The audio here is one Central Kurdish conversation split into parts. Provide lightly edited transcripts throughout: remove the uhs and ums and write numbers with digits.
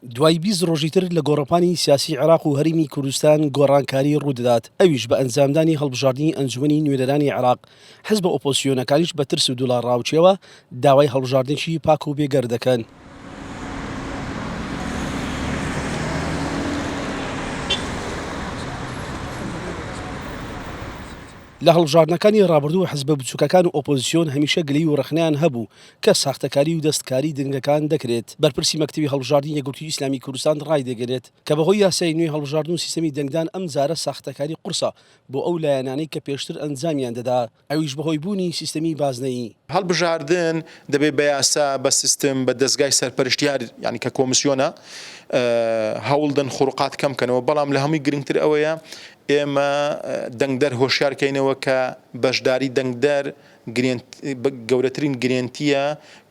دوای 20 ڕۆژی تر لە گۆڕەپانی سیاسی عێراق و هەرێمی کوردستان گۆڕانکاری ڕوودەدات، ئەویش بە ئەنجامدانی هەڵبژاردننی ئەنجومەنی نوێنەرانی عێراق. حزب ئۆپۆزیسیۆنەکانیش بە ترس و دوڵار ڕاوچێەوە داوای هەڵبژاردنێکی پاک و بێگەر دەکەن. لە هەڵبژاردنەکانی ڕابردوو حزبە بچووکەکان و ئۆپۆزیسیۆن هەمیشە گلەی و ڕخنیان هەبوو کە ساختەکاری و دەستکاری دنگەکان دەکرێت. بەرپرسی مەکتەبی هەڵبژاردننی یەکگرتووی ئیسلامی کوردستان ڕای دەگەرێت کە بەهۆی یاسای نوێی هەڵبژاردن و سیستەمی دەنگدان ئەم جارە ساختەکاری قورسە بۆ ئەو لایەنانەی کە پێشتر ئەنجامیان دەدا، ئەویش بەهۆی بوونی سیستەمی بازنەیی. هەڵبژاردن دەبێت بە یاسا بە سیستم بە دەستگای سەرپەرشتیار یعنی کە کۆمیسیۆنە هەوڵدن خوڕقات کەم بکەنەوە، بەڵام لە هەمووی گرنگتر ئەوەیە ئێمە دەنگدەر هۆشیارکەینەوە کە بەشداری دەنگدەر گەورەترین گرێنتیە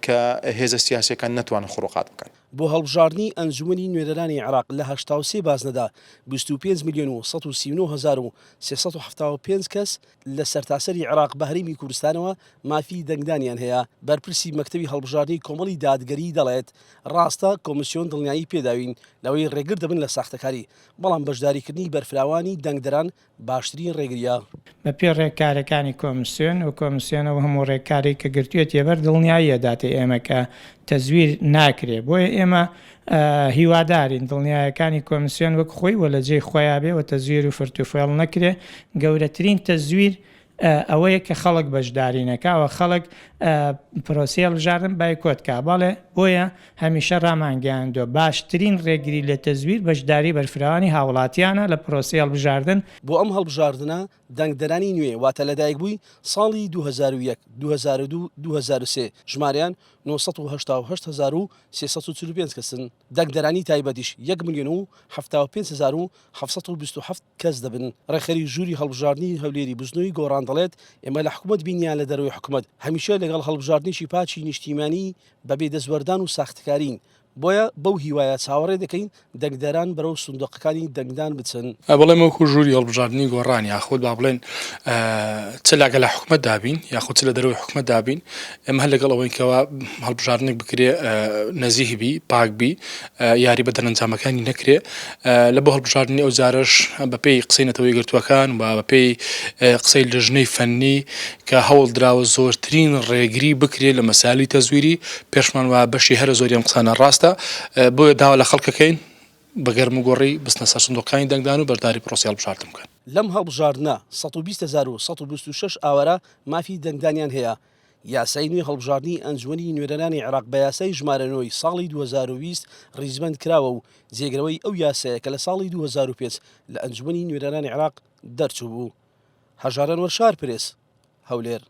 کە هێزە سیاسیەکان نەتوانن خوڕقات بکەن. بۆ هەڵبژاردننی ئەنجومەنی نوێنەرانی عێراق لە 83 بازنەدا 25 میلیۆن و 139,375 کەس لە سەرتاسەری عێراق بە هەرێمی کوردستانەوە مافی دەنگدانیان هەیە. بەرپرسی مەکتەبی هەڵبژاردننی کۆمەڵی دادگەری دەڵێت ڕاستە کۆمیسیۆن دڵنیایی پێداوین لەوەی ڕێگر دەبن لە ساختەکاری، بەڵام بەشداریکردنی بەرفراوانی دەنگدەران باشترین ڕێگریە. بە پێ ڕێکارەکانی کۆمیسیۆن و کۆمیسیۆنەوە هەموو ڕێکاری کە گرتوێت ێبەر دڵنیاییە داتێ ئێمە کە تەزویر ناکرێ، بۆیە ئێمە هیوادارین دڵنیایەکانی کۆمیسیۆن وەک خۆی وە لە جێی خۆیان بێ و تەزویر و فرتوفێڵ نەکرێ. گەورەترین تەزویر ئەوەیە کە خەڵک بەشدارینەکەوە خەڵک پرۆسی هەڵبژاردن بایکۆتکا، بەڵێ بۆیە هەمیشە ڕامانگەیاندووە باشترین ڕێگری لە تەزویر بەشداری بەرفراوانی هاوڵاتیانە لە پرۆسی هەڵبژاردن. بۆ ئەم هەڵبژاردنە دەنگدەرانی نوێ واتە لەدایک بووی ساڵی 2001 2002 2003 ژمارەیان 988,345 کەسن. دەنگدەرانی تایبەتیش 1,075,727 کەس دەبن. ڕێخەری ژووری هەڵبژاردننی هەولێری بزنەوەی گۆڕان دەڵێت ئێمە لە حکوومەت بینیان لە دەرەوەی حکوومەت هەمیشە لەگەڵ هەڵبژاردنێکی پاچی نیشتیمانی بەبێ دەستوەردان و ساختەکارین، بۆیە بەو هیوایە چاوەڕێ دەکەین دەنگدەران بەرەو سندوقەکانی دەنگدان بچن. بەڵێ وەکو ژووری هەڵبژاردننی گۆڕان یاخود با بڵێن چ لاگە لە حکوومەت دابین یاخود چ لە دەرەوەی حکوومەت دابین، ئێمە هەر لەگەڵ ئەوەی کەەوە هەڵبژاردنێک بکرێ نەزیهبی پاکبی یاری بە دەرەنجامەکانی نەکرێ لە بۆ هەڵبژاردننی ئەو جارش بەپێی قسەی نەتەوەی گرتووەکان و بەپێی قسەی لەژنەی فەنی کە هەوڵ دراوە زۆرترین ڕێگری بکرێت لە مەسالی تەزویری پێشمان وە بەشی هەرە زۆری ئەم قسانە ڕاستە، بۆیە داوا لە خەڵکەکەین بە گەرم و گۆڕی بستنە سەر سندوقەکانی دەنگدان و بەرداری پرۆسی هەڵبژاردن بکەن. لەم هەڵبژاردنە 120,126 ئاوارە مافی دەنگدانیان هەیە. یاسای نوێی هەڵبژاردننی ئەنجومەنی نوێنەرانی عێراق بە یاسای ژمارەنەوەی ساڵی 2020 ڕیزبەند کراوە و جێگرەوەی ئەو یاسایە کە لە ساڵی 2005 لە ئەنجومەنی نوێنەرانی عێراق دەرچوو بوو. هەژارن وەرشار پرێس هەولێر.